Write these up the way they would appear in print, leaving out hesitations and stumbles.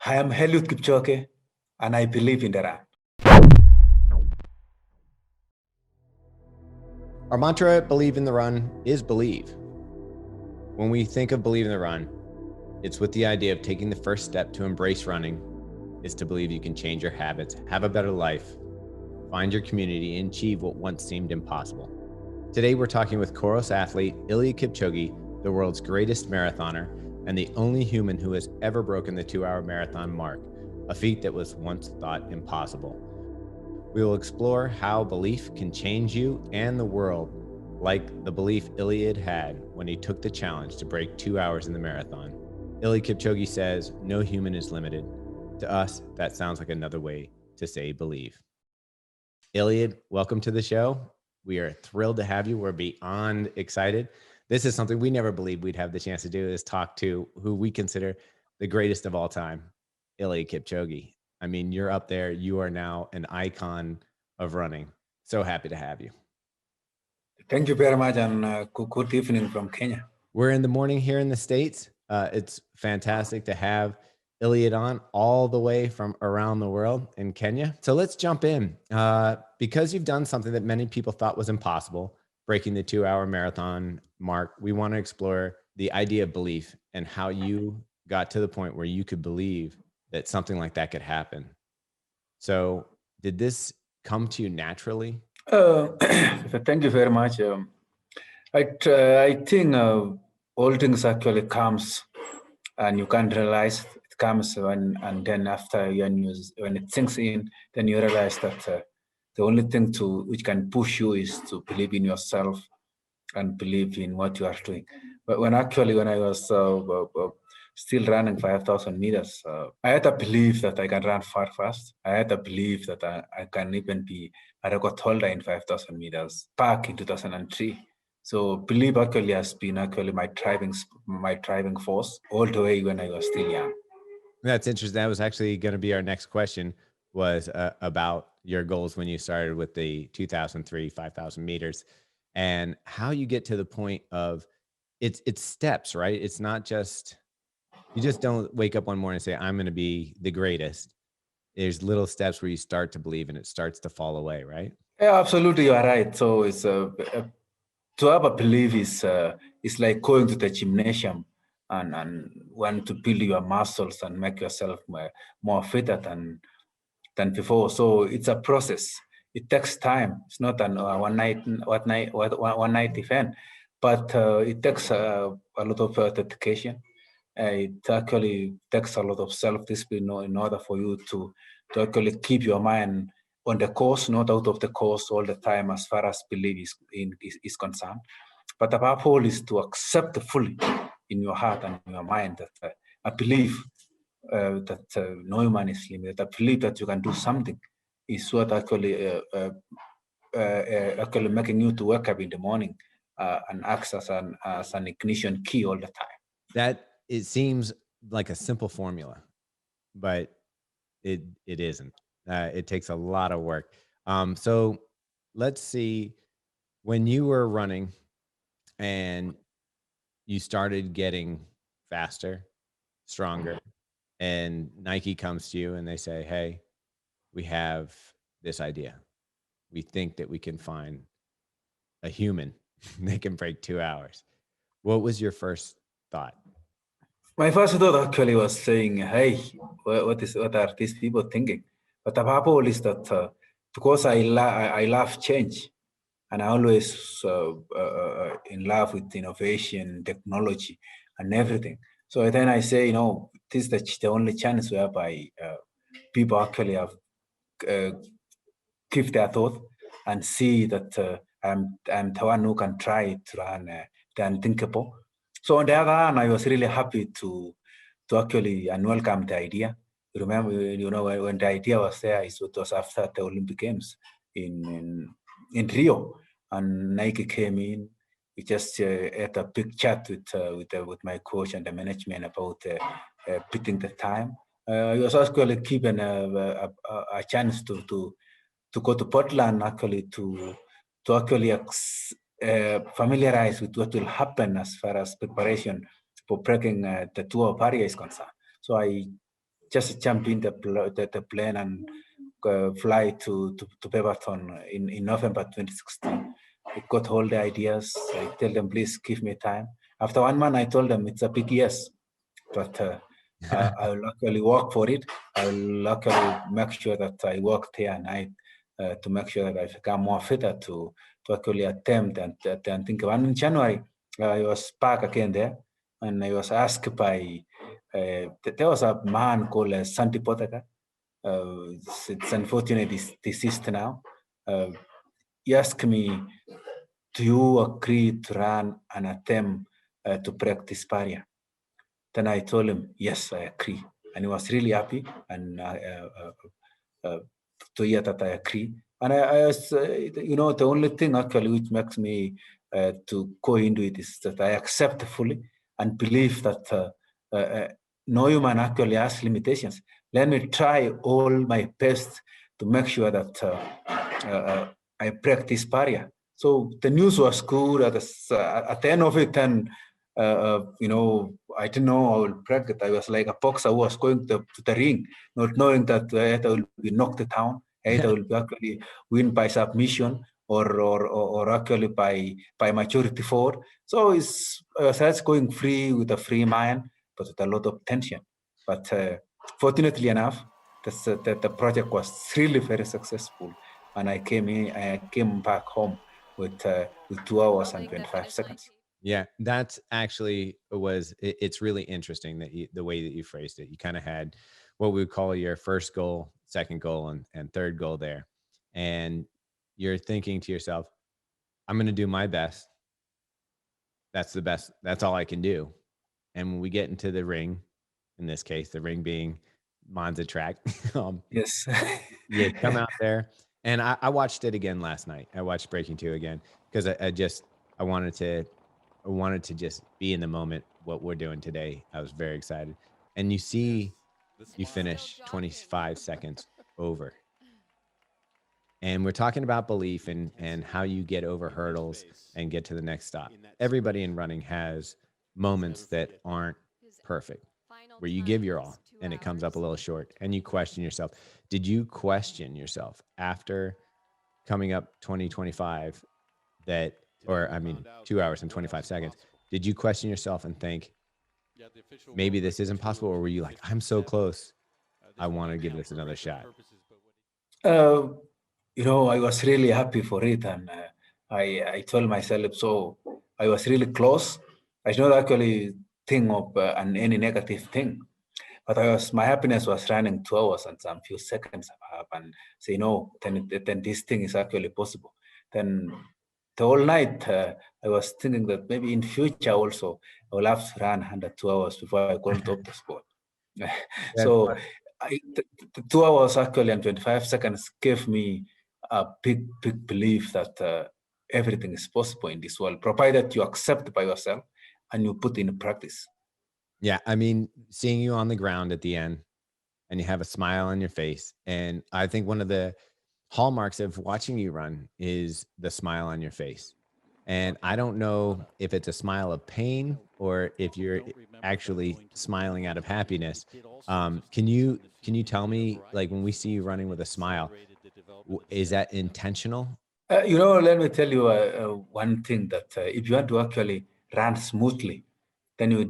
I am Eliud Kipchoge, and I believe in the run. Our mantra at Believe in the Run is believe. When we think of Believe in the Run, it's with the idea of taking the first step to embrace running is to believe you can change your habits, have a better life, find your community, and achieve what once seemed impossible. Today, we're talking with COROS athlete Eliud Kipchoge, the world's greatest marathoner and the only human who has ever broken the 2-hour marathon mark, a feat that was once thought impossible. We will explore how belief can change you and the world, like the belief Eliud had when he took the challenge to break 2 hours in the marathon. Eliud Kipchoge says, no human is limited. To us, that sounds like another way to say believe. Eliud, welcome to the show. We are thrilled to have you. We're beyond excited. This is something we never believed we'd have the chance to do, is talk to who we consider the greatest of all time, Eliud Kipchoge. I mean, you're up there. You are now an icon of running. So happy to have you. Thank you very much, and good evening from Kenya. We're in the morning here in the States. It's fantastic to have Eliud on all the way from around the world in Kenya. So let's jump in. Because you've done something that many people thought was impossible, breaking the 2-hour marathon mark, we want to explore the idea of belief and how you got to the point where you could believe that something like that could happen. So did this come to you naturally? Thank you very much. I think all things actually comes, and you can't realize it comes when, and then after when it sinks in, then you realize that the only thing which can push you is to believe in yourself and believe in what you are doing. But when I was still running 5,000 meters, I had a belief that I can run fast. I had a belief that I can even be a record holder in 5,000 meters back in 2003. So belief actually has been my driving force all the way when I was still young. That's interesting. That was actually going to be our next question, was about your goals when you started with the 2003 5,000 meters and how you get to the point of it's steps, right? It's not just, you just don't wake up one morning and say, I'm going to be the greatest. There's little steps where you start to believe and it starts to fall away, right? Yeah, absolutely. You are right. So it's to have a belief is like going to the gymnasium and want to build your muscles and make yourself more fitter than before. So it's a process. It takes time. It's not an one night event, but it takes a lot of dedication. It actually takes a lot of self-discipline in order for you to actually keep your mind on the course, not out of the course all the time as far as belief is concerned. But above all is to accept fully in your heart and in your mind that I believe that no human is limited. I believe that you can do something is what actually making you to wake up in the morning and act as an ignition key all the time. That it seems like a simple formula, but it isn't. It takes a lot of work. So let's see, when you were running and you started getting faster, stronger, and Nike comes to you and they say, hey, we have this idea. We think that we can find a human that can break 2 hours. What was your first thought? My first thought actually was saying, hey, what are these people thinking? But above all is that because I love change, and I always in love with innovation, technology, and everything. So then I say, this is the only chance whereby people actually have give their thought and see that I'm the one who can try to run the unthinkable. So on the other hand, I was really happy to actually and welcome the idea. Remember, when the idea was there, it was after the Olympic Games in Rio, and Nike came in. We just had a big chat with my coach and the management about beating the time. I was actually given a chance to go to Portland actually to actually familiarize with what will happen as far as preparation for breaking the tour barrier is concerned. So I just jump in the plane and fly to Beaverton in November 2016. I got all the ideas. I tell them, please give me time. After 1 month, I told them it's a big yes, but I will actually work for it. I will actually make sure that I work day and night to make sure that I become more fitter to actually attempt and think about. And in January, I was back again there, and I was asked by, there was a man called Santi Potaka. It's unfortunate he's deceased now. He asked me, do you agree to run an attempt to practice barrier? Then I told him, yes, I agree. And he was really happy and to hear that I agree. And I was, the only thing actually which makes me to go into it is that I accept fully and believe that no human actually has limitations. Let me try all my best to make sure that I practice barrier. So the news was good at the end of it, and I didn't know I will practice. I was like a boxer who was going to the ring, not knowing that either will be knocked down, either will be actually win by submission or actually by majority forward. So that's going free with a free mind, but with a lot of tension. But fortunately enough, the project was really very successful, and I came back home with 2 hours and 25 seconds. Yeah, that's actually it's really interesting that the way that you phrased it. You kind of had what we would call your first goal, second goal, and third goal there. And you're thinking to yourself, I'm going to do my best. That's the best. That's all I can do. And when we get into the ring, in this case, the ring being Monza track, Yes. you come out there. And I watched it again last night. I watched Breaking 2 again because I wanted to just be in the moment. What we're doing today, I was very excited. And you finish 25 seconds over. And we're talking about belief and how you get over hurdles and get to the next stop. Everybody in running has moments that aren't perfect, where you give your all and it comes up a little short and you question yourself. Did you question yourself after coming up 2025 2 hours and 25 seconds? Did you question yourself and think, maybe this isn't possible? Or were you like, I'm so close, I want to give this another shot? I was really happy for it, and I told myself, so I was really close. I did not actually think of any negative thing, but my happiness was running 2 hours and some few seconds up, and say, no, then this thing is actually possible. Then the whole night I was thinking that maybe in future also I will have to run under 2 hours before I go top the sport. So the 2 hours actually and 25 seconds gave me a big belief that everything is possible in this world, provided you accept by yourself and you put in practice. Yeah, I mean, seeing you on the ground at the end and you have a smile on your face. And I think one of the hallmarks of watching you run is the smile on your face. And I don't know if it's a smile of pain or if you're actually smiling out of happiness. Can you tell me, like, when we see you running with a smile, is that intentional? Let me tell you one thing, that if you want to actually run smoothly, then you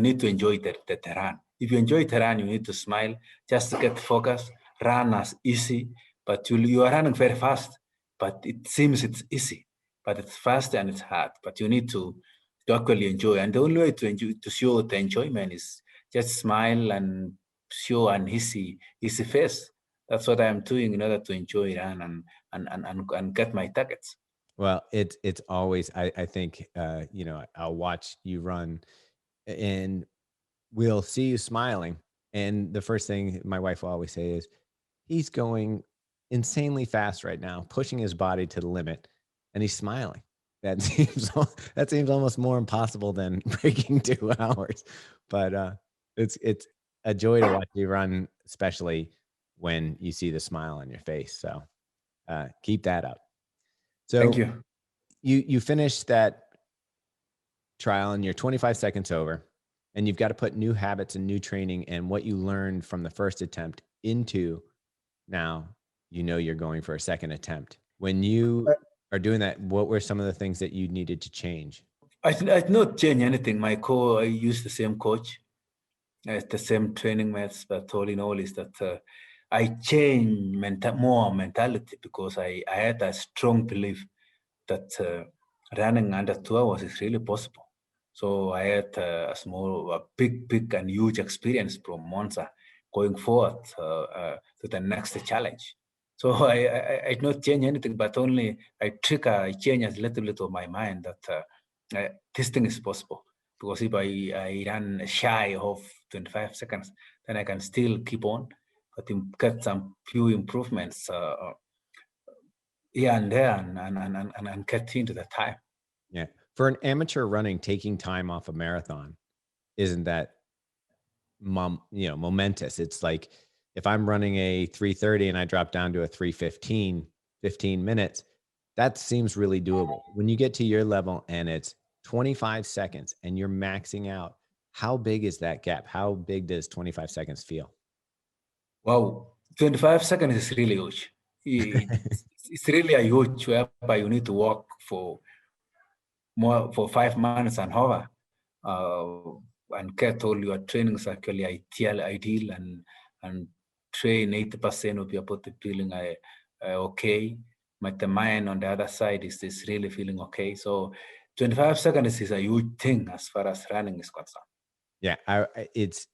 need to enjoy the run. If you enjoy the run, you need to smile, just to get focused, run as easy, but you are running very fast, but it seems it's easy, but it's fast and it's hard, but you need to actually enjoy. And the only way to show the enjoyment is just smile and show an easy face. That's what I'm doing in order to enjoy run and get my targets. Well, it's always, I think, I'll watch you run and we'll see you smiling. And the first thing my wife will always say is, he's going insanely fast right now, pushing his body to the limit, and he's smiling. That seems almost more impossible than breaking 2 hours. But it's a joy to watch you run, especially when you see the smile on your face. So keep that up. So thank you. You finished that trial and you're 25 seconds over. And you've got to put new habits and new training and what you learned from the first attempt into now, you're going for a second attempt. When you are doing that, what were some of the things that you needed to change? I did not change anything. I use the same coach, the same training methods, but all in all is that I changed more mentality because I had a strong belief that running under 2 hours is really possible. So I had a big and huge experience from Monza going forward to the next challenge. So I did not change anything, but only I change a little bit of my mind that this thing is possible. Because if I run shy of 25 seconds, then I can still keep on, but get some few improvements here and there and get into the time. Yeah. For an amateur running, taking time off a marathon, isn't that momentous? It's like if I'm running a 3:30 and I drop down to a 3:15, 15 minutes, that seems really doable. When you get to your level and it's 25 seconds and you're maxing out, how big is that gap? How big does 25 seconds feel? Wow, 25 seconds is really huge. It's really a huge whereby you need to walk for 5 months and hover and get all your trainings actually ideal and train 80% of your body feeling okay. But the mind on the other side is really feeling okay. So 25 seconds is a huge thing as far as running is concerned. Yeah, it's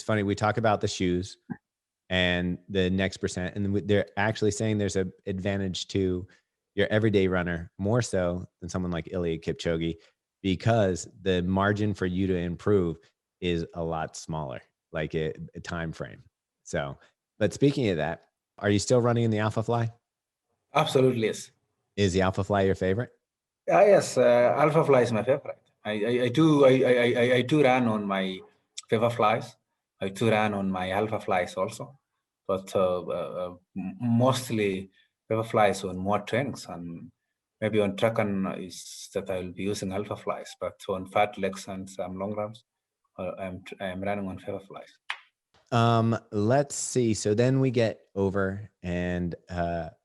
funny. We talk about the shoes and the next percent, and they're actually saying there's an advantage to your everyday runner more so than someone like Eliud Kipchoge, because the margin for you to improve is a lot smaller, like a time frame. So, but speaking of that, are you still running in the Alphafly? Absolutely, yes. Is the Alphafly your favorite? Yes, Alphafly is my favorite. I do run on my Flies. I do run on my Alphaflys also, but mostly Flies on more trainings, and maybe on track and is that I will be using Alphaflys. But on fat legs and some long runs, I'm running on Flies. Let's see. So then we get over and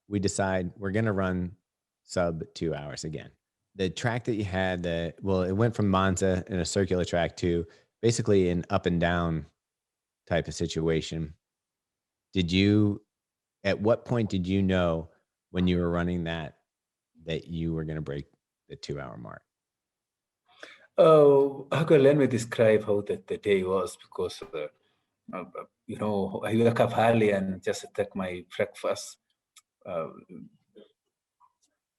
we decide we're gonna run sub 2 hours again. The track that you had, it went from Monza in a circular track to basically an up and down type of situation. At what point did you know when you were running that you were going to break the 2 hour mark? Oh, okay, let me describe how the day was because, I wake up early and just take my breakfast.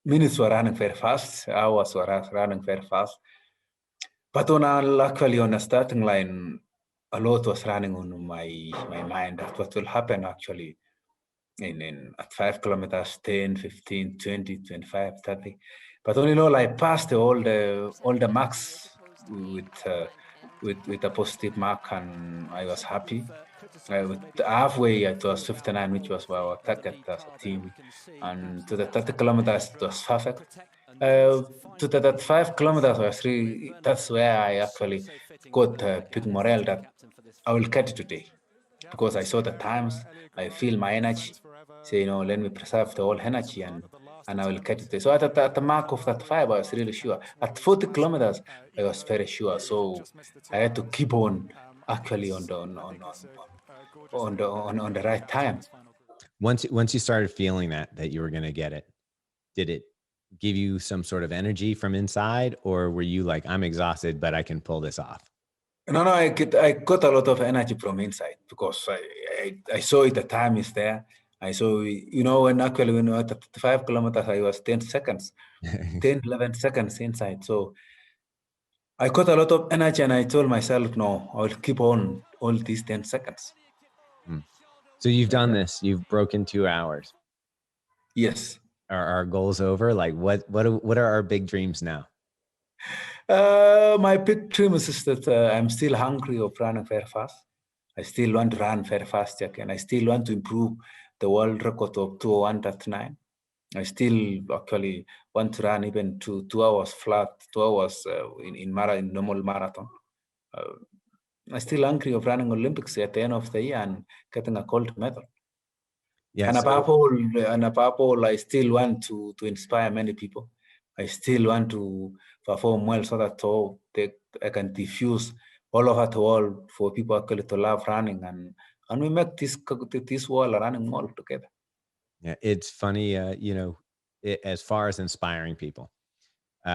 Minutes were running very fast, hours were running very fast. But actually on the starting line, a lot was running on my mind. That's what will happen actually at 5 kilometers, 10, 15, 20, 25, 30. But all in all, I passed all the marks with a positive mark, and I was happy. Halfway, it was 59, which was our target as a team. And to the 30 kilometers, it was perfect. To that 5 kilometers or 3, that's where I actually got big morale that I will get it today. Because I saw the times, I feel my energy. Say, let me preserve the whole energy and I will get it. So at the mark of that 5, I was really sure. At 40 kilometers, I was very sure. So I had to keep on actually on the right time. Once you started feeling that you were going to get it, did it give you some sort of energy from inside, or were you like, I'm exhausted, but I can pull this off? No, I got a lot of energy from inside because I saw it, the time is there. I saw, when at 5 kilometers, I was 10 seconds, 10, 11 seconds inside. So I got a lot of energy and I told myself, no, I'll keep on all these 10 seconds. So you've done this, you've broken 2 hours. Yes. Are our goals over? Like what are our big dreams now? My big dream is that I'm still hungry of running very fast. I still want to run very fast again. I still want to improve the world record of 2:01.39. I still actually want to run even 2 hours flat, 2 hours in normal marathon. I'm still hungry of running Olympics at the end of the year and getting a gold medal. Yeah. And above all, I still want to inspire many people. I still want to perform well so that I can diffuse all over the world for people actually to love running, and we make this world a running world together. Yeah, it's funny, as far as inspiring people,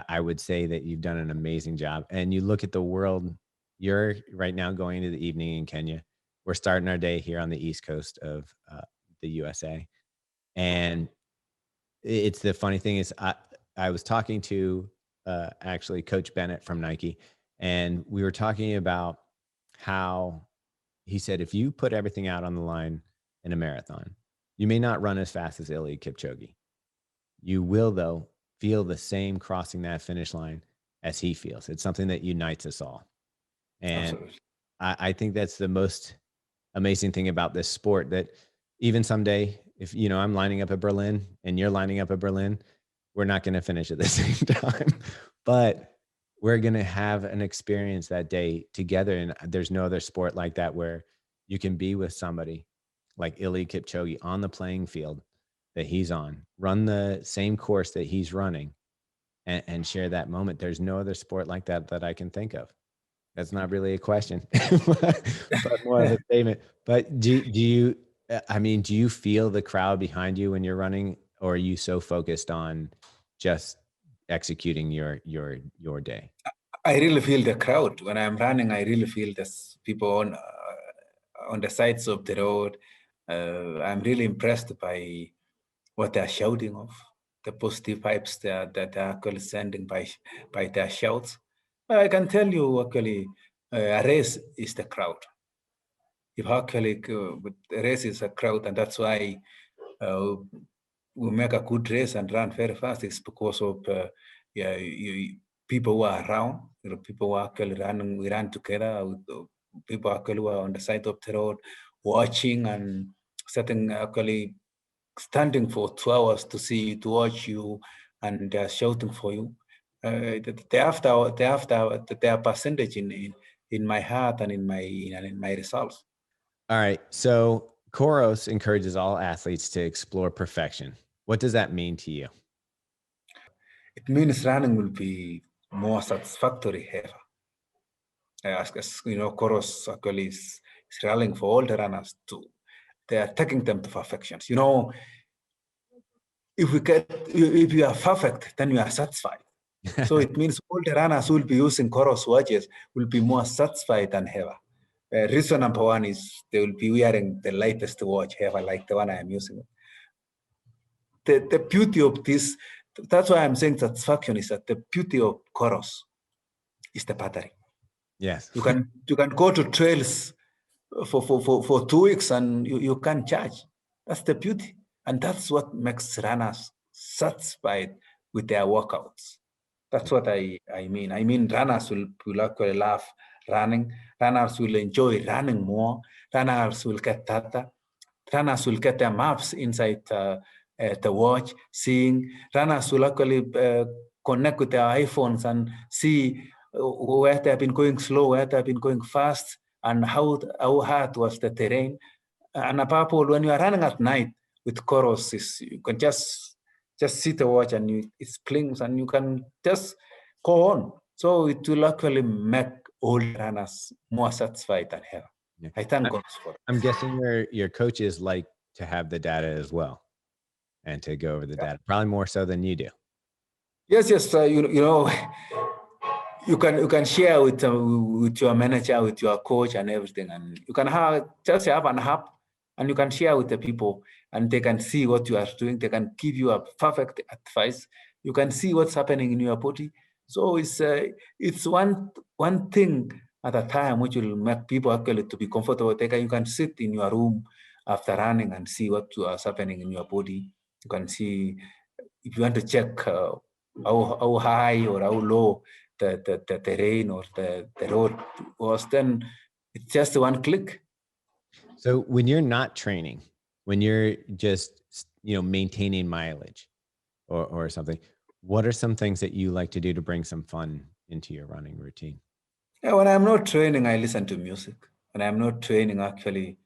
I would say that you've done an amazing job. And you look at the world, you're right now going into the evening in Kenya. We're starting our day here on the East Coast of the USA. And it's the funny thing is I was talking to actually Coach Bennett from Nike, and we were talking about how he said, if you put everything out on the line in a marathon, you may not run as fast as Eliud Kipchoge. You will, though, feel the same crossing that finish line as he feels. It's something that unites us all. And Absolutely. I think that's the most amazing thing about this sport, that even someday, if I'm lining up at Berlin and you're lining up at Berlin, we're not going to finish at the same time, but we're going to have an experience that day together. And there's no other sport like that where you can be with somebody like Eliud Kipchoge on the playing field that he's on, run the same course that he's running, and share that moment. There's no other sport like that I can think of. That's not really a question, but more of a statement. But do you, do you feel the crowd behind you when you're running, or are you so focused on just executing your day? I really feel the crowd when I'm running. I really feel this people on the sides of the road. I'm really impressed by what they're shouting of, the positive vibes that they're actually sending by their shouts. I can tell you actually, a race is the crowd. If actually a race is a crowd, and that's why we make a good race and run very fast. It's because of people who are around. People who are actually running. We run together with people actually who are on the side of the road, watching and sitting actually standing for 2 hours to watch you, and they're shouting for you. They have their percentage in my heart and in my results. All right. So COROS encourages all athletes to explore perfection. What does that mean to you? It means running will be more satisfactory ever. As COROS actually is rallying for all the runners to, they are taking them to perfections. If you are perfect, then you are satisfied. So it means all the runners who will be using COROS watches will be more satisfied than ever. Reason number one is they will be wearing the latest watch ever, like the one I am using. The beauty of this, that's why I'm saying satisfaction is that the beauty of COROS is the battery. Yes. You can go to trails for 2 weeks and you can charge. That's the beauty. And that's what makes runners satisfied with their workouts. That's what I mean. I mean, runners will actually love running. Runners will enjoy running more. Runners will get data. Runners will get their maps inside the watch, seeing. Runners will actually connect with their iPhones and see where they have been going slow, where they have been going fast, and how hard was the terrain. And above all, when you are running at night with COROS, you can just see the watch and it blinks and you can just go on. So it will actually make all runners more satisfied than ever. Yeah. I thank God for it. I'm guessing your coaches like to have the data as well and to go over the data, probably more so than you do. Yes. You can share with your manager, with your coach, and everything, and you can just have an app, and you can share with the people, and they can see what you are doing. They can give you a perfect advice. You can see what's happening in your body. So it's one thing at a time which will make people actually to be comfortable. You can sit in your room after running and see what is happening in your body. You can see if you want to check how high or how low the terrain or the road was, then it's just one click. So when you're not training, when you're just maintaining mileage or something, what are some things that you like to do to bring some fun into your running routine? Yeah, when I'm not training, I listen to music. When I'm not training, actually,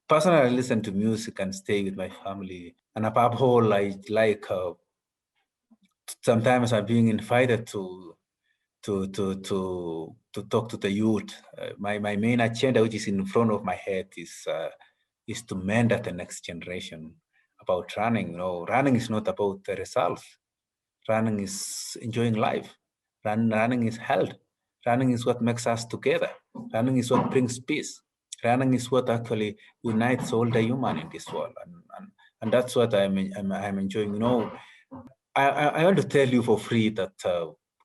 personally listen to music and stay with my family. And above all, I like sometimes I'm being invited to talk to the youth. My main agenda, which is in front of my head, is to mentor the next generation about running. Running is not about the results. Running is enjoying life. Running is health. Running is what makes us together. Running is what brings peace. Running is what actually unites all the human in this world, and that's what I'm enjoying. I want to tell you for free that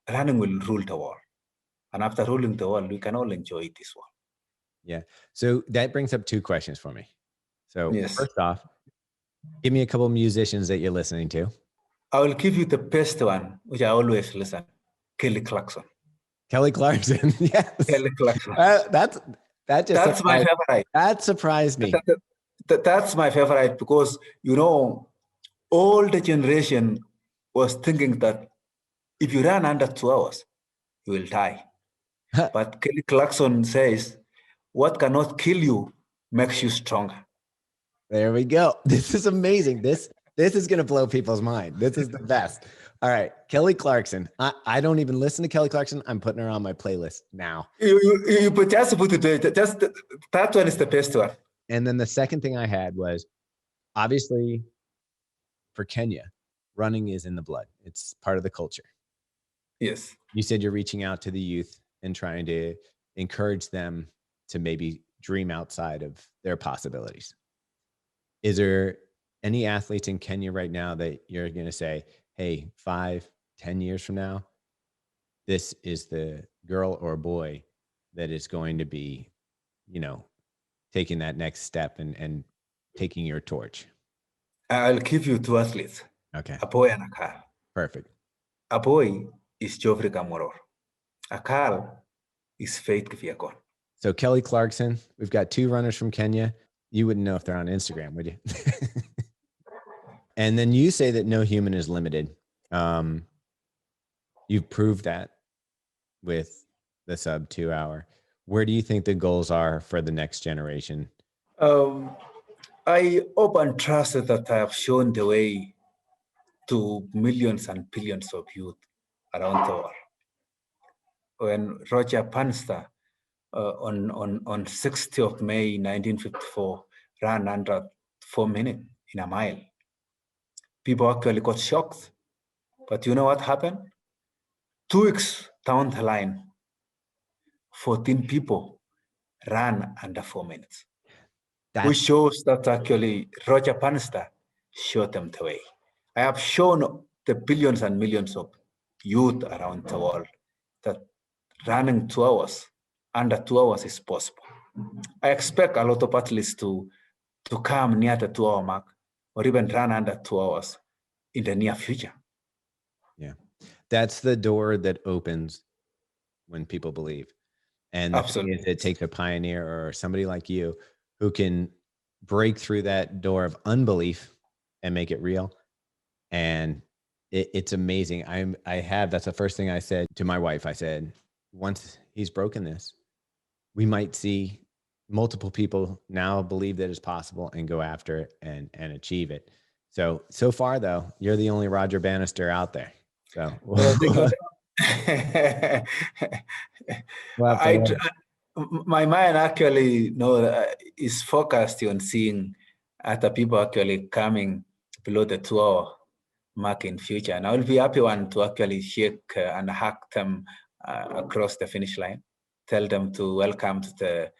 running will rule the world. And after ruling the world, we can all enjoy this world. Yeah. So that brings up two questions for me. So Yes. first off, give me a couple of musicians that you're listening to. I will give you the best one, which I always listen. Kelly Clarkson. Kelly Clarkson. Yes. Kelly Clarkson. That's my favorite. That surprised me. That's my favorite because, all the generation was thinking that if you run under 2 hours, you will die. But Kelly Clarkson says, what cannot kill you makes you stronger. There we go. This is amazing. This is going to blow people's mind. This is the best. All right. Kelly Clarkson. I don't even listen to Kelly Clarkson. I'm putting her on my playlist now. You just put it, that one is the best one. And then the second thing I had was, obviously, for Kenya, running is in the blood. It's part of the culture. Yes. You said you're reaching out to the youth and trying to encourage them to maybe dream outside of their possibilities. Is there any athletes in Kenya right now that you're going to say, hey, 5, 10 years from now, this is the girl or boy that is going to be, taking that next step and taking your torch? I'll give you 2 athletes. Okay. A boy and a girl. Perfect. A boy is Geoffrey Kamworor. A girl is Faith Kipchoge. So Kelly Clarkson, we've got 2 runners from Kenya. You wouldn't know if they're on Instagram, would you? And then you say that no human is limited. You've proved that with the sub 2 hour. Where do you think the goals are for the next generation? I hope and trust that I have shown the way to millions and billions of youth around the world. When Roger Bannister on 6th of May 1954 ran under 4 minutes in a mile, people actually got shocked. But you know what happened? 2 weeks down the line, 14 people ran under 4 minutes. Which shows that actually Roger Bannister showed them the way. I have shown the billions and millions of youth around the world that running 2 hours, under 2 hours is possible. I expect a lot of athletes to come near the 2 hour mark or even run under 2 hours in the near future. Yeah. That's the door that opens when people believe. And the Absolutely. thing is, it takes a pioneer or somebody like you who can break through that door of unbelief and make it real. And it's amazing. That's the first thing I said to my wife. I said, once he's broken this, we might see multiple people now believe that it's possible and go after it and achieve it. So far though, you're the only Roger Bannister out there. So my mind actually is focused on seeing other people actually coming below the 2 hour mark in future, and I will be happy one to actually shake and hug them across the finish line, tell them to welcome to the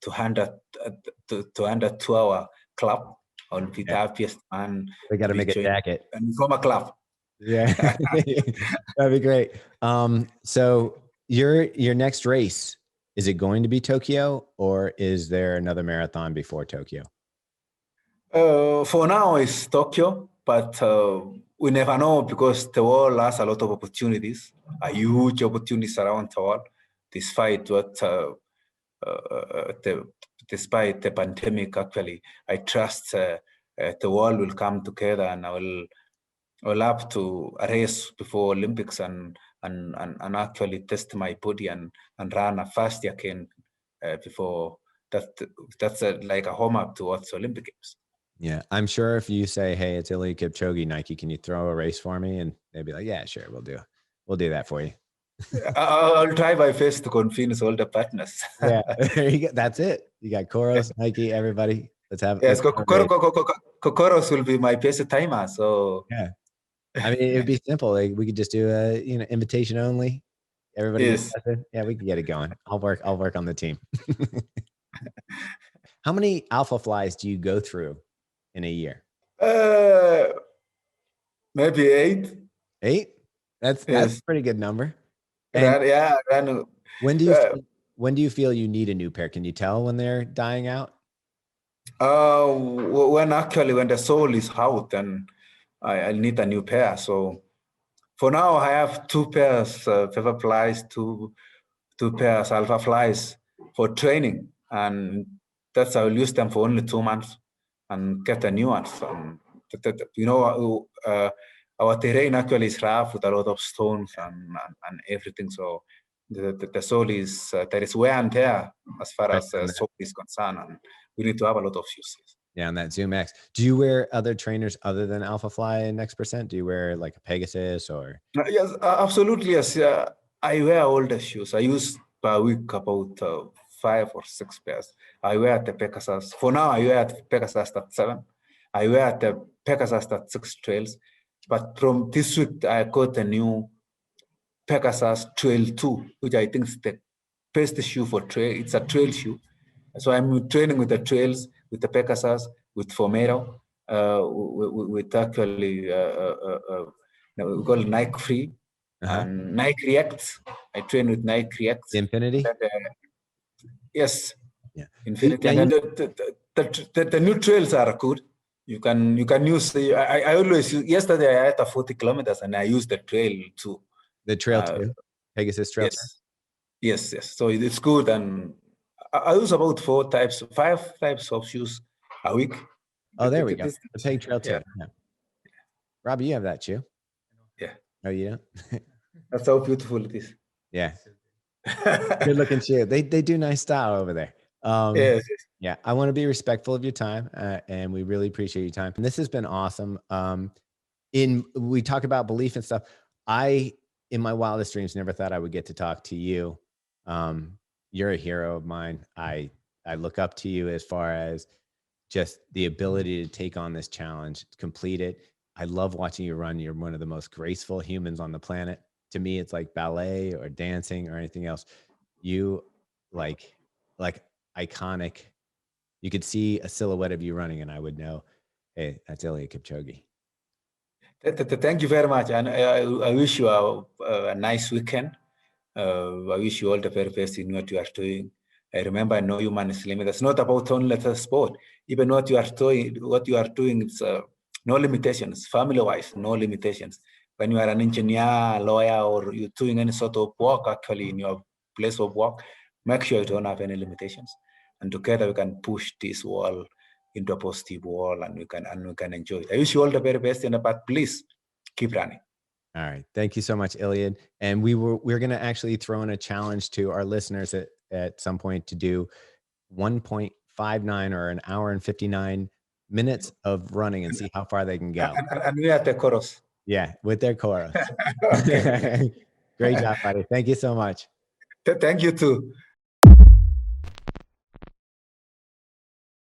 100 2 hour club. I will be the happiest man. They got to make a jacket and form a club. Yeah, that'd be great. So your next race, is it going to be Tokyo or is there another marathon before Tokyo? For now, it's Tokyo, but we never know because the world has a lot of opportunities, huge opportunities around the world, despite despite the pandemic. Actually, I trust the world will come together, and I will have to race before Olympics, and and actually test my body and run as fast I can before that's like a home up towards Olympic Games. Yeah, I'm sure if you say, "Hey, it's Eliud Kipchoge, Nike, can you throw a race for me?" and they'd be like, "Yeah, sure, we'll do that for you." I'll try my best to convince all the partners. Yeah, there you go. That's it. You got COROS, Nike, everybody. Let's have Yes, a race. COROS will be my best timer. So Yeah, I mean, it would be simple. Like, we could just do a invitation only. Everybody gets yes. tested. Yeah, we can get it going. I'll work on the team. How many Alphaflys do you go through in a year? Maybe 8. 8? That's Yes. a pretty good number. And Yeah. when do you feel you need a new pair? Can you tell when they're dying out? When the sole is out, then I'll need a new pair. So for now, I have 2 pairs Alphaflys, two pairs Alphaflys for training, and that's I'll use them for only 2 months and get a new one. Our terrain actually is rough with a lot of stones and everything. So the sole is there is wear and tear as far as sole is concerned, and we need to have a lot of shoes. Yeah, on that Zoom X. Do you wear other trainers other than Alphafly and X%? Do you wear like a Pegasus or? Yes, absolutely. Yes, I wear all the shoes. I use per week about 5 or 6 pairs. I wear the Pegasus. For now, I wear the Pegasus at 7. I wear the Pegasus at 6 trails. But from this week, I got a new Pegasus Trail 2, which I think is the best shoe for trail. It's a trail shoe. So I'm training with the trails, with the Pegasus, with Fomero, with actually, we call it Nike Free and Nike React. I train with Nike React. Infinity? Yes. Yeah. Infinity. And the new trails are good. You can use, I always use, yesterday I had a 40 kilometers and I used the trail too. The trail too? Pegasus trail? Yes. So it's good. And I use about 5 types of shoes a week. Oh, there we go. The Peg Trail 2. Yeah. Robbie, you have that shoe. Yeah. Oh, you don't? That's how beautiful it is. Yeah. Good looking shoe. They do nice style over there. Yes. Yeah, I want to be respectful of your time, and we really appreciate your time. And this has been awesome. We talk about belief and stuff. I, in my wildest dreams, never thought I would get to talk to you. You're a hero of mine. I look up to you as far as just the ability to take on this challenge, complete it. I love watching you run. You're one of the most graceful humans on the planet. To me, it's like ballet or dancing or anything else. You like iconic. You could see a silhouette of you running and I would know, hey, that's Eliud Kipchoge. Thank you very much. And I wish you a nice weekend. I wish you all the very best in what you are doing. I remember, no human is limited. It's not about only the sport. Even what you are doing, it's no limitations. Family-wise, no limitations. When you are an engineer, lawyer, or you're doing any sort of work, actually in your place of work, make sure you don't have any limitations. And together we can push this wall into a positive wall, and we can enjoy it. I wish you all the very best, but please keep running. All right. Thank you so much, Eliud. And we're going to actually throw in a challenge to our listeners at some point to do 1.59 or an hour and 59 minutes of running and see how far they can go. And we are at the COROS. Yeah, with their COROS. Great job, buddy. Thank you so much. Thank you too.